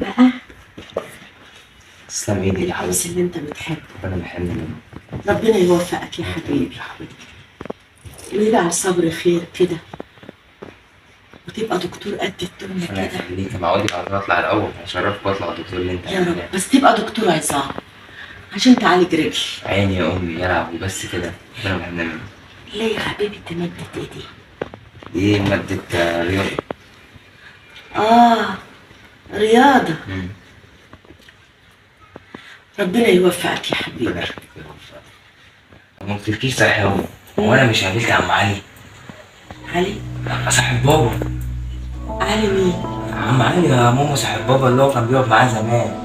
بقى تسلم ايدي يا العروس حبيبي. اللي انت بتحبه. ربنا بيحبني منه. ربنا يوفقك يا حبيبي يا حبيبي. ويجعل صبر خير كده وتبقى دكتور قد الدنيا ربنا كده يخليك يا معودي، بعد ما اطلع الاول هشرفك واطلع الدكتور اللي انت يا رب. عايزاه. بس تبقى دكتور عظام عشان تعالج رجلي. عيني يا امي يا لهوي، بس كده ربنا بيحبني منه. ليه يا حبيبي تمدد ايدي؟ دي مادة رياضة. رياضة. مم. ربنا يوفقك يا حبيبي. ربنا يخليك يا رب. ما قلتلكيش صحيح يا امي، هو انا مش قابلت عم علي؟ علي؟ صاحب بابا. علي مين؟ عم علي يا ماما، صاحب بابا اللي هو كان بيقعد معاه زمان.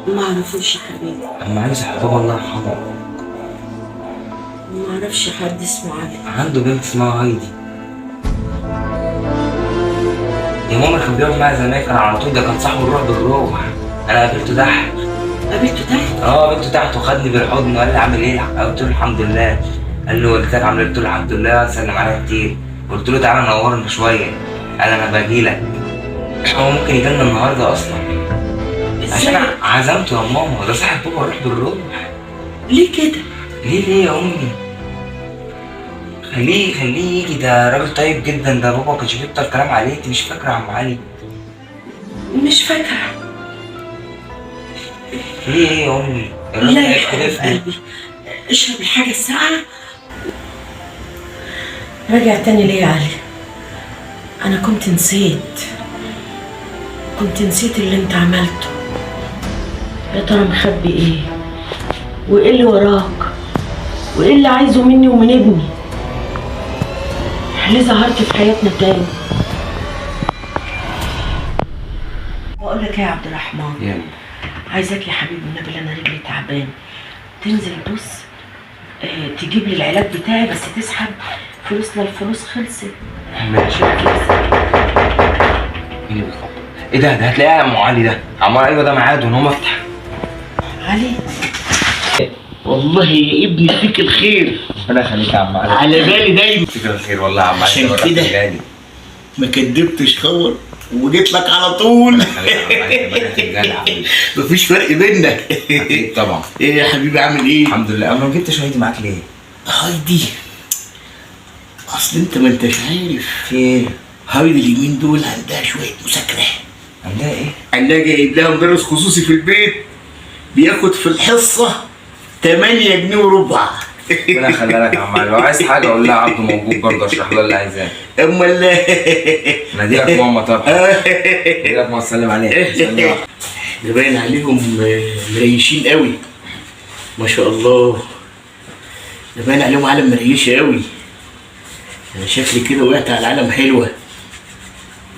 ما اعرفوش يا حبيبي. عم علي صاحب بابا الله يرحمه. ما اعرفش حد اسمه علي. عنده بنت اسمها هايدي. يا ماما كان بيقعد معايا زمان، كان على طول، ده كان صاحبه الروح بالروح. انا قابلته تحت. قابلته تحت؟ قابلته تحت وخدني بالحضن وقال لي عامل ايه؟ قلت له الحمد لله. قال لي والدتك عامله ايه؟ قلت له الحمد لله، سلم عليا كتير. قلت له تعالى نورنا شويه. قال انا باجي لك. هو ممكن يجي لنا النهارده اصلا عشان ازاي؟ عزمته يا ماما، ده صاحب بابا الروح بالروح. ليه كده؟ ليه يا امي؟ خليه يجي، ده راجل طيب جدا، ده بابا كانش بيبطل كلام عليه. انت مش فاكره يا عم علي؟ مش فاكرة. ليه يا امي؟ لا يا حبيب قلبي، اشرب الحاجة الساقعة. راجع تاني ليه يا علي؟ أنا كنت نسيت اللي أنت عملته. يا ترى مخبي إيه؟ وإيه اللي وراك؟ وإيه اللي عايزه مني ومن ابني؟ ليه ظهرت في حياتنا تاني؟ بقول لك إيه يا عبد الرحمن؟ يلا. عايزاك يا حبيبي النبي، انا رجلي تعبان. تنزل بص تجيب لي العلاج بتاعي، بس تسحب فلوسنا، الفلوس خلصت. ماشي. مين اللي بيخبط؟ ايه ده هتلاقيها يا ام علي. ده عم علي ده ميعاد وان هو افتح. علي والله يا ابني فيك الخير، ربنا يخليك يا عم علي. على بالي دايما. فيك الخير والله يا عم علي. عشان ده كده غالي. ما كدبتش خبر وجيت لك على طول. مفيش فرق بيننا. اكيد طبعا. ايه يا حبيبي عامل ايه؟ الحمد لله. انا ما جبتش هايدي معاك ليه؟ هايدي اصل انت ما انتش عارف. في ايه؟ هايدي اليومين دول عندها شويه مذاكره. عندها ايه؟ عندها جايب لها مدرس خصوصي في البيت بياخد في الحصه 8 جنيه وربع. ربنا يخليها لك يا عم علي. لو عايز حاجه قول لها عبده موجود برضه اشرح لها اللي عايزاه. امال ناديلك ماما طبعا. ناديلك ماما تسلم عليها. ده باين عليهم مريشين قوي ما شاء الله. ده باين عليهم عالم مريشه قوي. انا شكلي كده وقعت على عالم حلوه.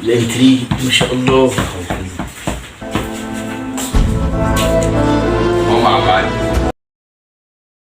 الانتريج ما شاء الله.